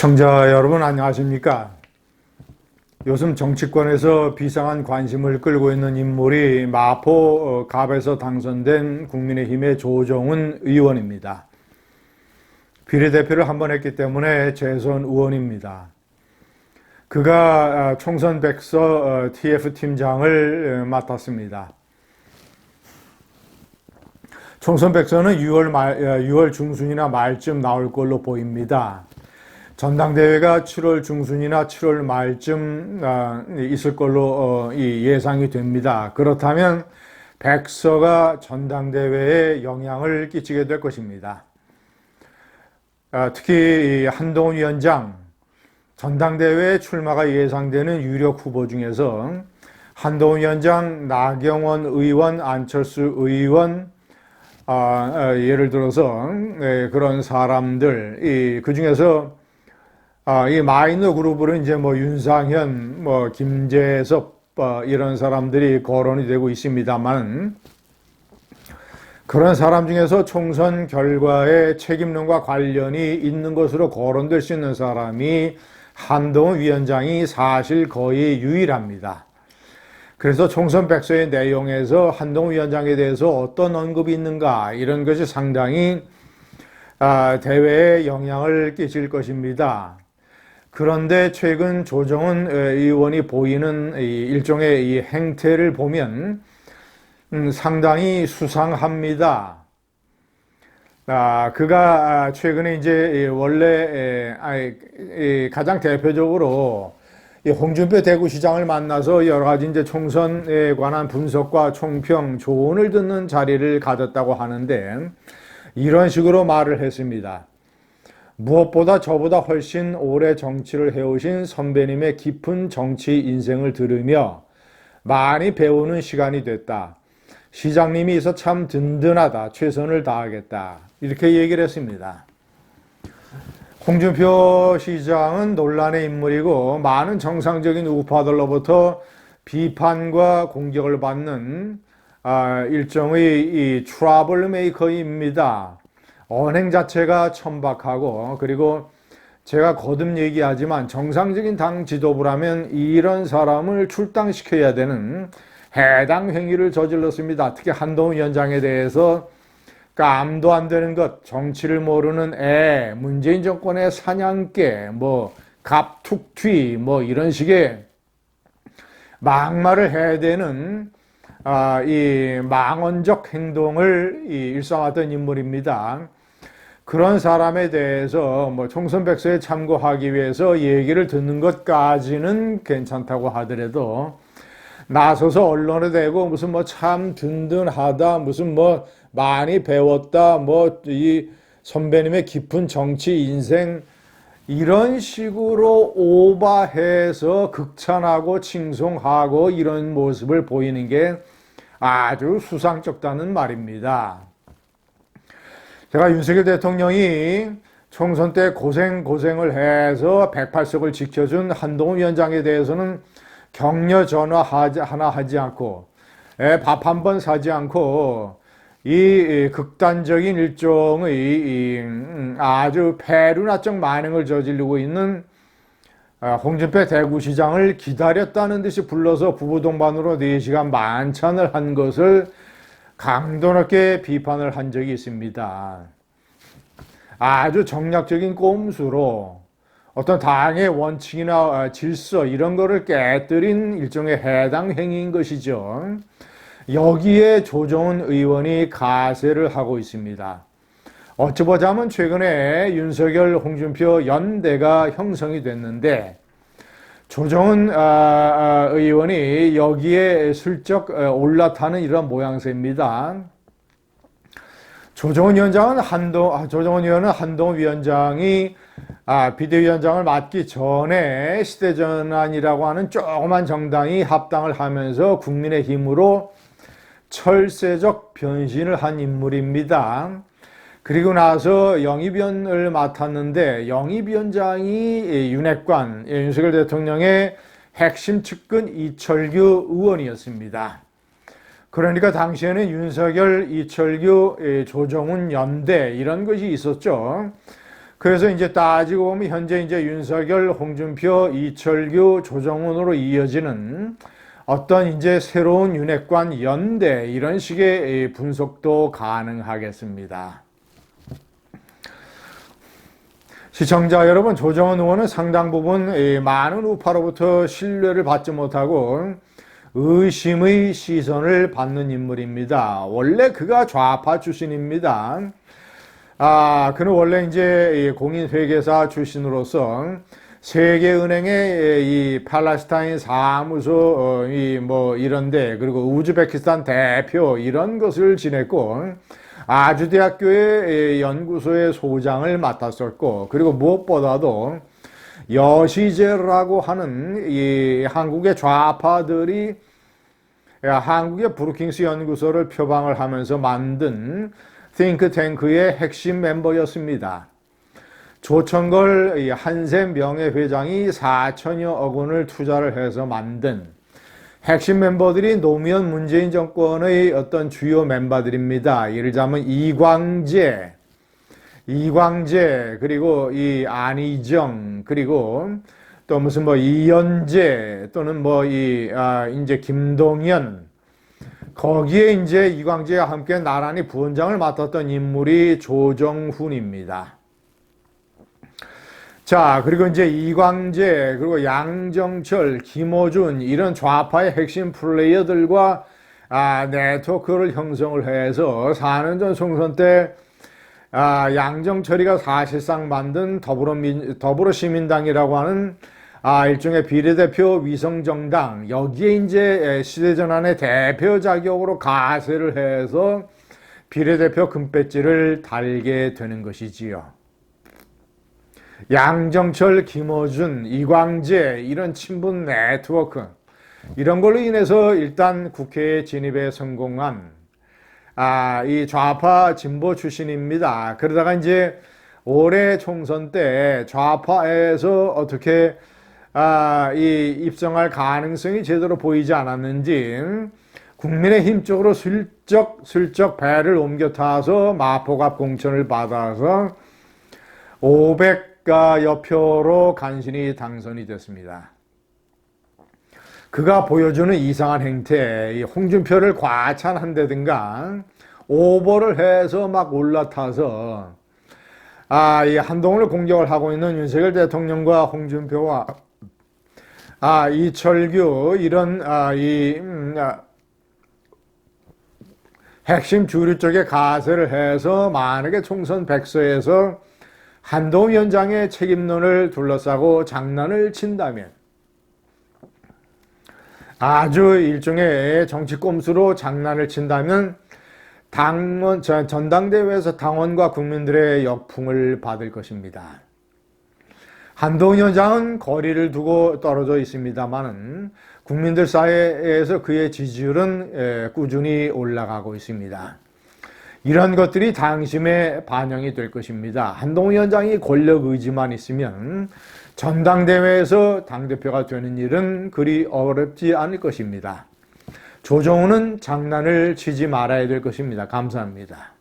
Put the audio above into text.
시청자 여러분 안녕하십니까? 요즘 정치권에서 비상한 관심을 끌고 있는 인물이 마포 갑에서 당선된 국민의힘의 조정훈 의원입니다. 비례대표를 한 번 했기 때문에 재선 의원입니다. 그가 총선 백서 TF팀장을 맡았습니다. 총선 백서는 6월 중순이나 말쯤 나올 걸로 보입니다. 전당대회가 7월 중순이나 7월 말쯤 있을 걸로 예상이 됩니다. 그렇다면 백서가 전당대회에 영향을 끼치게 될 것입니다. 특히 한동훈 위원장, 전당대회에 출마가 예상되는 유력 후보 중에서 한동훈 위원장, 나경원 의원, 안철수 의원, 예를 들어서 그런 사람들, 그 중에서 이 마이너 그룹으로 이제 윤상현, 김재섭, 이런 사람들이 거론이 되고 있습니다만, 그런 사람 중에서 총선 결과에 책임론과 관련이 있는 것으로 거론될 수 있는 사람이 한동훈 위원장이 사실 거의 유일합니다. 그래서 총선 백서의 내용에서 한동훈 위원장에 대해서 어떤 언급이 있는가, 이런 것이 상당히 대회에 영향을 끼칠 것입니다. 그런데 최근 조정훈 의원이 보이는 일종의 이 행태를 보면 상당히 수상합니다. 그가 최근에 이제 원래 가장 대표적으로 홍준표 대구시장을 만나서 여러 가지 이제 총선에 관한 분석과 총평, 조언을 듣는 자리를 가졌다고 하는데 이런 식으로 말을 했습니다. 무엇보다 저보다 훨씬 오래 정치를 해오신 선배님의 깊은 정치 인생을 들으며 많이 배우는 시간이 됐다. 시장님이 있어 참 든든하다. 최선을 다하겠다. 이렇게 얘기를 했습니다. 홍준표 시장은 논란의 인물이고 많은 정상적인 우파들로부터 비판과 공격을 받는 일종의 이 트러블 메이커입니다. 언행 자체가 천박하고, 그리고 제가 거듭 얘기하지만 정상적인 당 지도부라면 이런 사람을 출당시켜야 되는 해당 행위를 저질렀습니다. 특히 한동훈 위원장에 대해서 깜도 안 되는 것, 정치를 모르는 애, 문재인 정권의 사냥개, 갑툭튀, 이런 식의 막말을 해야 되는 이 망언적 행동을 일삼았던 인물입니다. 그런 사람에 대해서 총선 백서에 참고하기 위해서 얘기를 듣는 것까지는 괜찮다고 하더라도 나서서 언론에 대고 무슨 참 든든하다, 무슨 많이 배웠다, 이 선배님의 깊은 정치 인생, 이런 식으로 오바해서 극찬하고 칭송하고 이런 모습을 보이는 게 아주 수상쩍다는 말입니다. 제가 윤석열 대통령이 총선 때 고생을 해서 108석을 지켜준 한동훈 위원장에 대해서는 격려 전화 하나 하지 않고 밥 한 번 사지 않고 이 극단적인 일종의 아주 페루나적 만행을 저지르고 있는 홍준표 대구시장을 기다렸다는 듯이 불러서 부부동반으로 4시간 만찬을 한 것을 강도 높게 비판을 한 적이 있습니다. 아주 정략적인 꼼수로 어떤 당의 원칙이나 질서 이런 거를 깨뜨린 일종의 해당 행위인 것이죠. 여기에 조정훈 의원이 가세를 하고 있습니다. 어찌 보자면 최근에 윤석열, 홍준표 연대가 형성이 됐는데 조정훈 의원이 여기에 슬쩍 올라타는 이런 모양새입니다. 조정훈 의원은 한동훈 위원장이 비대위원장을 맡기 전에 시대전환이라고 하는 조그만 정당이 합당을 하면서 국민의힘으로 철새적 변신을 한 인물입니다. 그리고 나서 영입위원을 맡았는데 영입위원장이 윤핵관, 윤석열 대통령의 핵심 측근 이철규 의원이었습니다. 그러니까 당시에는 윤석열, 이철규, 조정훈 연대 이런 것이 있었죠. 그래서 이제 따지고 보면 현재 이제 윤석열, 홍준표, 이철규, 조정훈으로 이어지는 어떤 이제 새로운 윤핵관 연대 이런 식의 분석도 가능하겠습니다. 시청자 여러분, 조정훈 의원은 상당 부분 많은 우파로부터 신뢰를 받지 못하고 의심의 시선을 받는 인물입니다. 원래 그가 좌파 출신입니다. 그는 원래 이제 공인회계사 출신으로서 세계은행의 이 팔레스타인 사무소 이런데, 그리고 우즈베키스탄 대표 이런 것을 지냈고, 아주대학교의 연구소의 소장을 맡았었고, 그리고 무엇보다도 여시제라고 하는 이 한국의 좌파들이 한국의 브루킹스 연구소를 표방을 하면서 만든 띵크탱크의 핵심 멤버였습니다. 조천걸 한샘 명예회장이 4천여억 원을 투자를 해서 만든 핵심 멤버들이 노무현 문재인 정권의 어떤 주요 멤버들입니다. 예를 들자면 이광재, 그리고 이 안희정, 그리고 또 무슨 이연재, 또는 이제 김동연, 거기에 이제 이광재와 함께 나란히 부원장을 맡았던 인물이 조정훈입니다. 자, 그리고 이제 이광재, 그리고 양정철, 김어준, 이런 좌파의 핵심 플레이어들과 네트워크를 형성을 해서 4년 전 총선 때 양정철이가 사실상 만든 더불어시민당이라고 하는 일종의 비례대표 위성정당, 여기에 이제 시대전환의 대표 자격으로 가세를 해서 비례대표 금배지를 달게 되는 것이지요. 양정철, 김어준, 이광재, 이런 친분 네트워크, 이런 걸로 인해서 일단 국회에 진입에 성공한 이 좌파 진보 출신입니다. 그러다가 이제 올해 총선 때 좌파에서 어떻게 이 입성할 가능성이 제대로 보이지 않았는지 국민의힘 쪽으로 슬쩍 배를 옮겨 타서 마포갑 공천을 받아서 500여 표로 간신히 당선이 됐습니다. 그가 보여주는 이상한 행태, 이 홍준표를 과찬한다든가 오버를 해서 막 올라타서 이 한동훈을 공격을 하고 있는 윤석열 대통령과 홍준표와 이철규, 이런 핵심 주류 쪽에 가세를 해서 만약에 총선 백서에서 한동훈 위원장의 책임론을 둘러싸고 장난을 친다면, 아주 일종의 정치 꼼수로 장난을 친다면 전당대회에서 당원과 국민들의 역풍을 받을 것입니다. 한동훈 위원장은 거리를 두고 떨어져 있습니다만은 국민들 사이에서 그의 지지율은 꾸준히 올라가고 있습니다. 이런 것들이 당심에 반영이 될 것입니다. 한동훈 위원장이 권력 의지만 있으면 전당대회에서 당대표가 되는 일은 그리 어렵지 않을 것입니다. 조정훈은 장난을 치지 말아야 될 것입니다. 감사합니다.